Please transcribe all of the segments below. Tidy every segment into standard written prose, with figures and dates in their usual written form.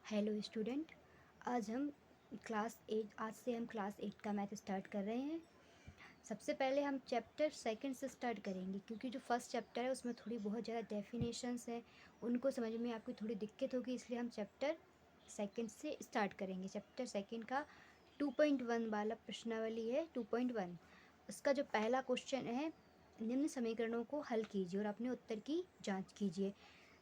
Hello student. आज हम आज से हम क्लास 8 का मैथ स्टार्ट कर रहे हैं। सबसे पहले हम चैप्टर सेकंड से स्टार्ट करेंगे, क्योंकि जो फर्स्ट चैप्टर है उसमें थोड़ी बहुत ज़्यादा डेफिनेशंस हैं, उनको समझ में आपकी थोड़ी दिक्कत होगी, इसलिए हम चैप्टर सेकंड से स्टार्ट करेंगे। चैप्टर सेकंड का 2.1 वाला प्रश्नावली है 2.1। उसका जो पहला क्वेश्चन है, निम्न समीकरणों को हल कीजिए और अपने उत्तर की जाँच कीजिए।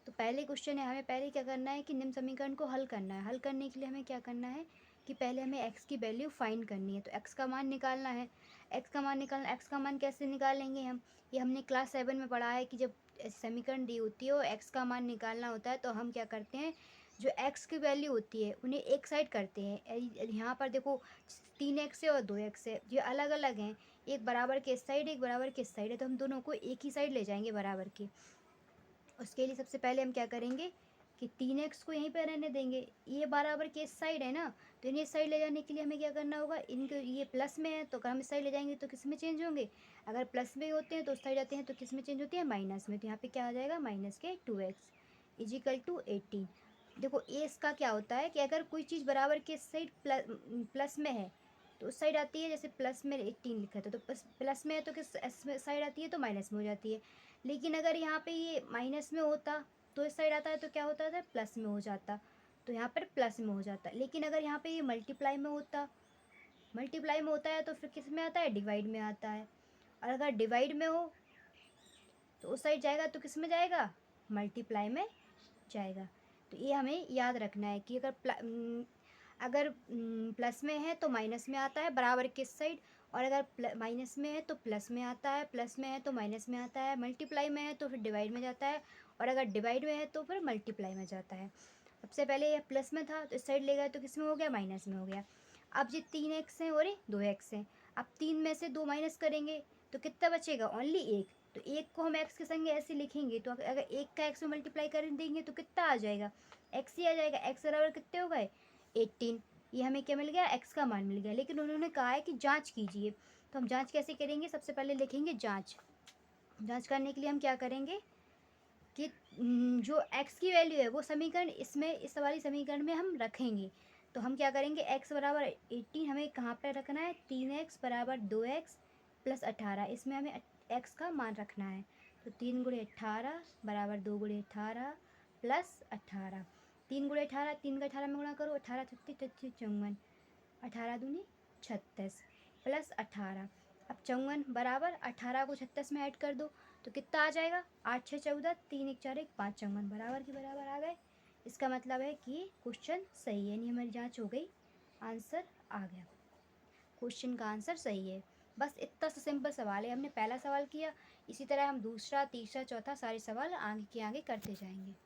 तो पहले क्वेश्चन है, हमें पहले क्या करना है कि निम्न समीकरण को हल करना है। हल करने के लिए हमें क्या करना है कि पहले हमें x की वैल्यू फाइंड करनी है, तो x का मान निकालना है। x का मान कैसे निकालेंगे हम? ये हमने क्लास 7 में पढ़ा है कि जब समीकरण दी होती है और x का मान निकालना होता है तो हम क्या करते हैं, जो x की वैल्यू होती है उन्हें एक साइड करते हैं। यहाँ पर देखो 3x है और 2x है, ये अलग अलग हैं, एक बराबर के इस साइड एक बराबर के इस साइड है, तो हम दोनों को एक ही साइड ले जाएंगे बराबर के। उसके लिए सबसे पहले हम क्या करेंगे कि 3x को यहीं पर रहने देंगे, ये बराबर के इस साइड है ना, तो इन्हें इस साइड ले जाने के लिए हमें क्या करना होगा, इनको ये प्लस में है तो अगर हम इस साइड ले जाएंगे तो किस में चेंज होंगे, अगर प्लस में होते हैं तो उस साइड जाते हैं तो किस में चेंज होती है, माइनस में। तो यहाँ पे क्या आ जाएगा, माइनस के 2x इजिकल टू 18। देखो ए इसका क्या होता है कि अगर कोई चीज़ बराबर के इस साइड प्लस में है तो उस साइड आती है, जैसे प्लस में 18 लिखा था तो प्लस में है तो किस साइड आती है, तो माइनस में हो जाती है। लेकिन अगर यहाँ पे ये माइनस में होता तो इस साइड आता है तो क्या होता था, प्लस में हो जाता, तो यहाँ पर प्लस में हो जाता। लेकिन अगर यहाँ पे ये मल्टीप्लाई में होता है तो फिर किस में आता है, डिवाइड में आता है। और अगर डिवाइड में हो तो उस साइड जाएगा तो किस में जाएगा, मल्टीप्लाई में जाएगा। तो ये हमें याद रखना है कि अगर प्लस में है तो माइनस में आता है बराबर किस साइड, और अगर माइनस में है तो प्लस में आता है, प्लस में है तो माइनस में आता है, मल्टीप्लाई में है तो फिर डिवाइड में जाता है, और अगर डिवाइड में है तो फिर मल्टीप्लाई में जाता है। सबसे पहले ये प्लस में था तो इस साइड ले गए तो किस में हो गया, माइनस में हो गया। अब ये 3x हैं और ये 2x हैं, अब 3 में से 2 माइनस करेंगे तो कितना बचेगा, ओनली 1। तो 1 को हम x के संग ऐसे लिखेंगे, तो अगर 1 का x में मल्टीप्लाई कर देंगे तो कितना आ जाएगा, x ही आ जाएगा। x बराबर कितने हो गए, 18। ये हमें क्या मिल गया, x का मान मिल गया। लेकिन उन्होंने कहा है कि जांच कीजिए, तो हम जांच कैसे करेंगे, सबसे पहले लिखेंगे जांच। जांच करने के लिए हम क्या करेंगे कि जो x की वैल्यू है वो समीकरण इस वाली समीकरण में हम रखेंगे। तो हम क्या करेंगे, x बराबर 18 हमें कहाँ पर रखना है, 3x बराबर 2x प्लस 18, इसमें हमें x का मान रखना है। तो 3 गुणे 18 बराबर 2 गुणे 18 प्लस 18। 3 गुणे 18, 3 का 18 में गुणा करो, 18 छत्तीस 36 54, 18 दूनी 36 प्लस 18। अब 54 बराबर 18 को 36 में ऐड कर दो तो कितना आ जाएगा, 8 6 14, 3 1 4 1 5, 54 बराबर के बराबर आ गए। इसका मतलब है कि क्वेश्चन सही है, यानी हमारी जांच हो गई, आंसर आ गया, क्वेश्चन का आंसर सही है। बस इतना सा सिंपल सवाल है, हमने पहला सवाल किया, इसी तरह हम दूसरा तीसरा चौथा सारे सवाल आगे के आगे करते जाएंगे।